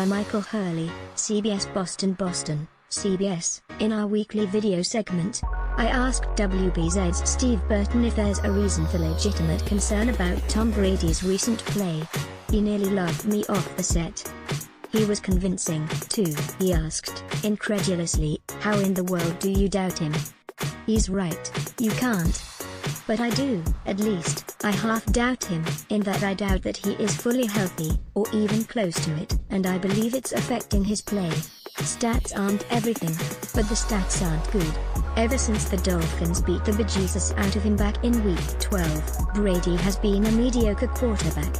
by Michael Hurley, CBS Boston, CBS. In our weekly video segment, I asked WBZ's Steve Burton if there's a reason for legitimate concern about Tom Brady's recent play. He nearly loved me off the set. He was convincing, too, he asked, incredulously, how in the world do you doubt him? He's right, you can't. But I do, at least, I half doubt him, in that I doubt that he is fully healthy, or even close to it, and I believe it's affecting his play. Stats aren't everything, but the stats aren't good. Ever since the Dolphins beat the bejesus out of him back in Week 12, Brady has been a mediocre quarterback.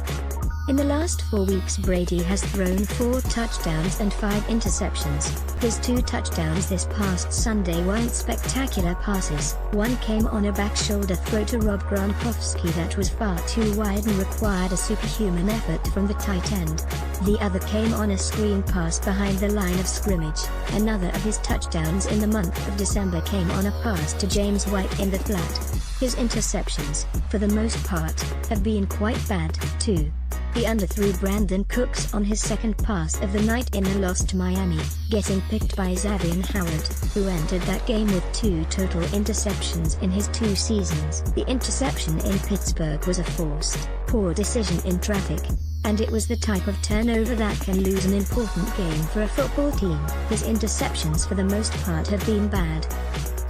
In the last 4 weeks, Brady has thrown 4 touchdowns and 5 interceptions. His 2 touchdowns this past Sunday weren't spectacular passes. One came on a back shoulder throw to Rob Gronkowski that was far too wide and required a superhuman effort from the tight end. The other came on a screen pass behind the line of scrimmage. Another of his touchdowns in the month of December came on a pass to James White in the flat. His interceptions, for the most part, have been quite bad, too. He underthrew Brandon Cooks on his second pass of the night in a loss to Miami, getting picked by Xavier Howard, who entered that game with 2 total interceptions in his 2 seasons. The interception in Pittsburgh was a forced, poor decision in traffic, and it was the type of turnover that can lose an important game for a football team. His interceptions for the most part have been bad.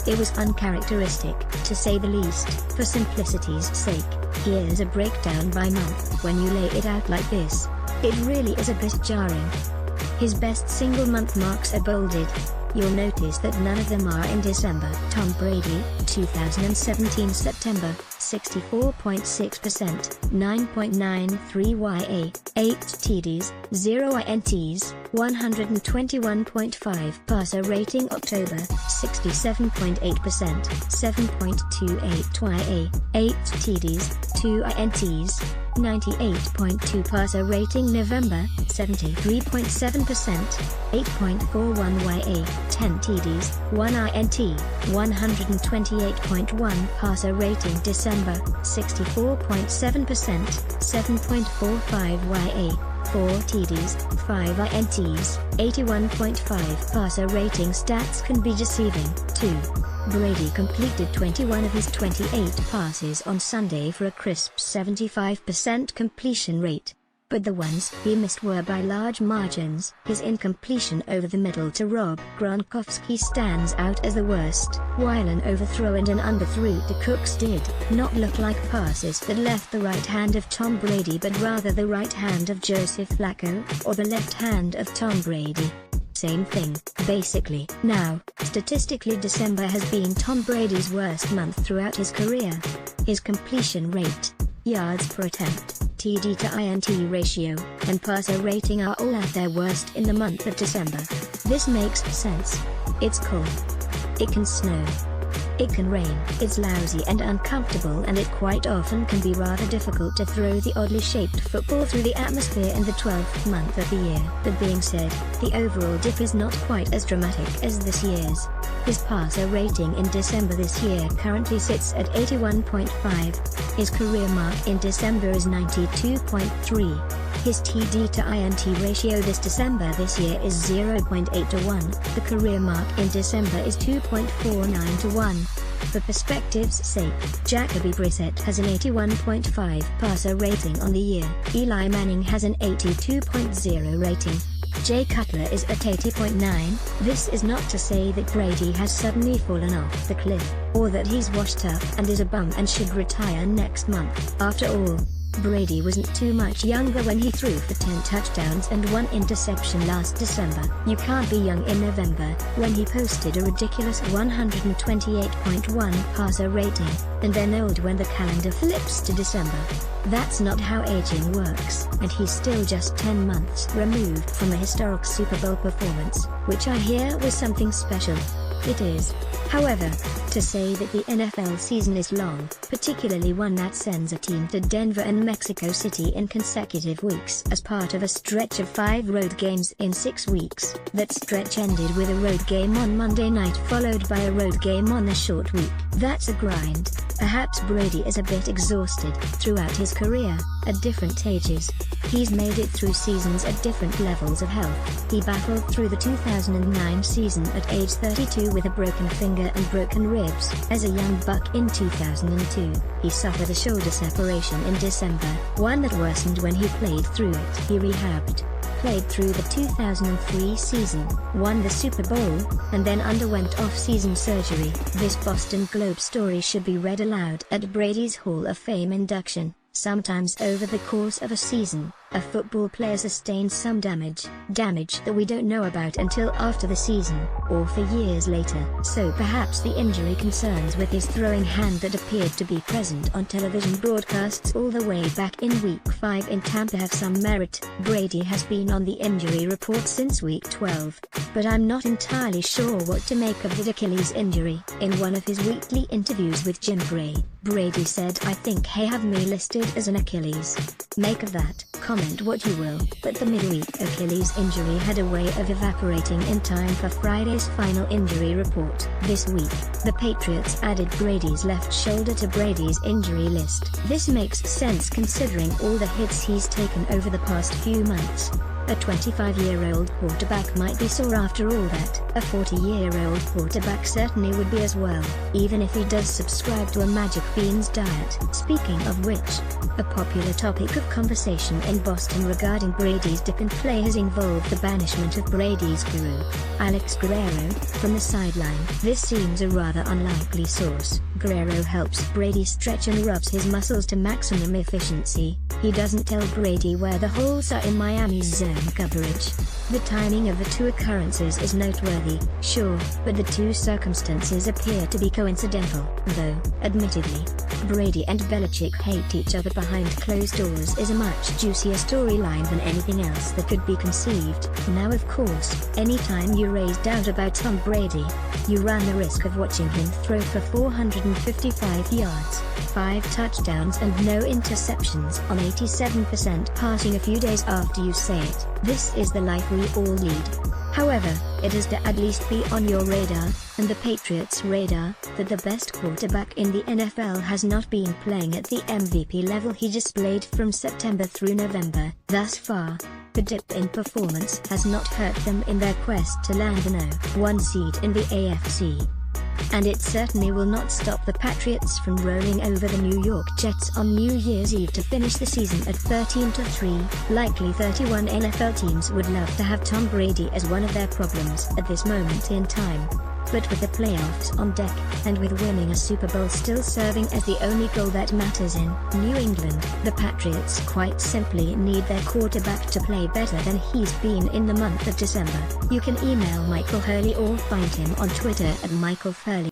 It was uncharacteristic, to say the least. For simplicity's sake, here's a breakdown by month. When you lay it out like this, it really is a bit jarring. His best single month marks are bolded. You'll notice that none of them are in December. Tom Brady, 2017 September, 64.6%, 9.93 YA, 8 TDs, 0 INTs, 121.5 passer rating October, 67.8%, 7.28 YA, 8 TDs, 2 INTs, 98.2 passer rating November, 73.7%, 8.41 YA, 10 TDs, 1 INT, 128.1 passer rating December, 64.7%, 7.45 YA, 4 TDs, 5 INTs, 81.5 passer rating. Stats can be deceiving, too. Brady completed 21 of his 28 passes on Sunday for a crisp 75% completion rate. But the ones he missed were by large margins. His incompletion over the middle to Rob Gronkowski stands out as the worst, while an overthrow and an underthrow to Cooks did not look like passes that left the right hand of Tom Brady but rather the right hand of Joseph Flacco, or the left hand of Tom Brady. Same thing, basically. Now, statistically, December has been Tom Brady's worst month throughout his career. His completion rate, yards per attempt, TD to INT ratio, and passer rating are all at their worst in the month of December. This makes sense. It's cold. It can snow. It can rain. It's lousy and uncomfortable, and it quite often can be rather difficult to throw the oddly shaped football through the atmosphere in the 12th month of the year. That being said, the overall dip is not quite as dramatic as this year's. His passer rating in December this year currently sits at 81.5. His career mark in December is 92.3. His TD to INT ratio this December this year is 0.8 to 1. The career mark in December is 2.49 to 1. For perspective's sake, Jacoby Brissett has an 81.5 passer rating on the year. Eli Manning has an 82.0 rating. Jay Cutler is at 80.9. This is not to say that Brady has suddenly fallen off the cliff, or that he's washed up and is a bum and should retire next month. After all, Brady wasn't too much younger when he threw for 10 touchdowns and 1 interception last December. You can't be young in November, when he posted a ridiculous 128.1 passer rating, and then old when the calendar flips to December. That's not how aging works, and he's still just 10 months removed from a historic Super Bowl performance, which I hear was something special. It is. However, to say that the NFL season is long, particularly one that sends a team to Denver and Mexico City in consecutive weeks as part of a stretch of 5 road games in 6 weeks, that stretch ended with a road game on Monday night followed by a road game on the short week. That's a grind. Perhaps Brady is a bit exhausted throughout his career. at different ages. He's made it through seasons at different levels of health. He battled through the 2009 season at age 32 with a broken finger and broken ribs. As a young buck in 2002, he suffered a shoulder separation in December, one that worsened when he played through it. He rehabbed, played through the 2003 season, won the Super Bowl, and then underwent off-season surgery. This Boston Globe story should be read aloud at Brady's Hall of Fame induction. Sometimes over the course of a season, a football player sustains some damage that we don't know about until after the season, or for years later. So perhaps the injury concerns with his throwing hand that appeared to be present on television broadcasts all the way back in Week 5 in Tampa have some merit. Brady has been on the injury report since Week 12, but I'm not entirely sure what to make of the Achilles injury. In one of his weekly interviews with Jim Gray, Brady said, "I think they have me listed as an Achilles. Make of that comment what you will, but the midweek Achilles injury had a way of evaporating in time for Friday's final injury report." This week, the Patriots added Brady's left shoulder to Brady's injury list. This makes sense considering all the hits he's taken over the past few months. A 25-year-old quarterback might be sore after all that. A 40-year-old quarterback certainly would be as well, even if he does subscribe to a Magic Beans diet. Speaking of which, a popular topic of conversation in Boston regarding Brady's dip in play has involved the banishment of Brady's guru, Alex Guerrero, from the sideline. This seems a rather unlikely source. Guerrero helps Brady stretch and rubs his muscles to maximum efficiency. He doesn't tell Brady where the holes are in Miami's zone coverage. The timing of the two occurrences is noteworthy, sure, but the two circumstances appear to be coincidental, though, admittedly, Brady and Belichick hate each other behind closed doors is a much juicier storyline than anything else that could be conceived. Now of course, anytime you raise doubt about Tom Brady, you run the risk of watching him throw for 455 yards, 5 touchdowns and no interceptions on 87% passing a few days after you say it. This is the life we all lead. However, it is to at least be on your radar, and the Patriots' radar, that the best quarterback in the NFL has not been playing at the MVP level he displayed from September through November. Thus far, the dip in performance has not hurt them in their quest to land the #1 seed in the AFC. And it certainly will not stop the Patriots from rolling over the New York Jets on New Year's Eve to finish the season at 13-3. Likely 31 NFL teams would love to have Tom Brady as one of their problems at this moment in time. But with the playoffs on deck, and with winning a Super Bowl still serving as the only goal that matters in New England, the Patriots quite simply need their quarterback to play better than he's been in the month of December. You can email Michael Hurley or find him on Twitter at Michael Hurley.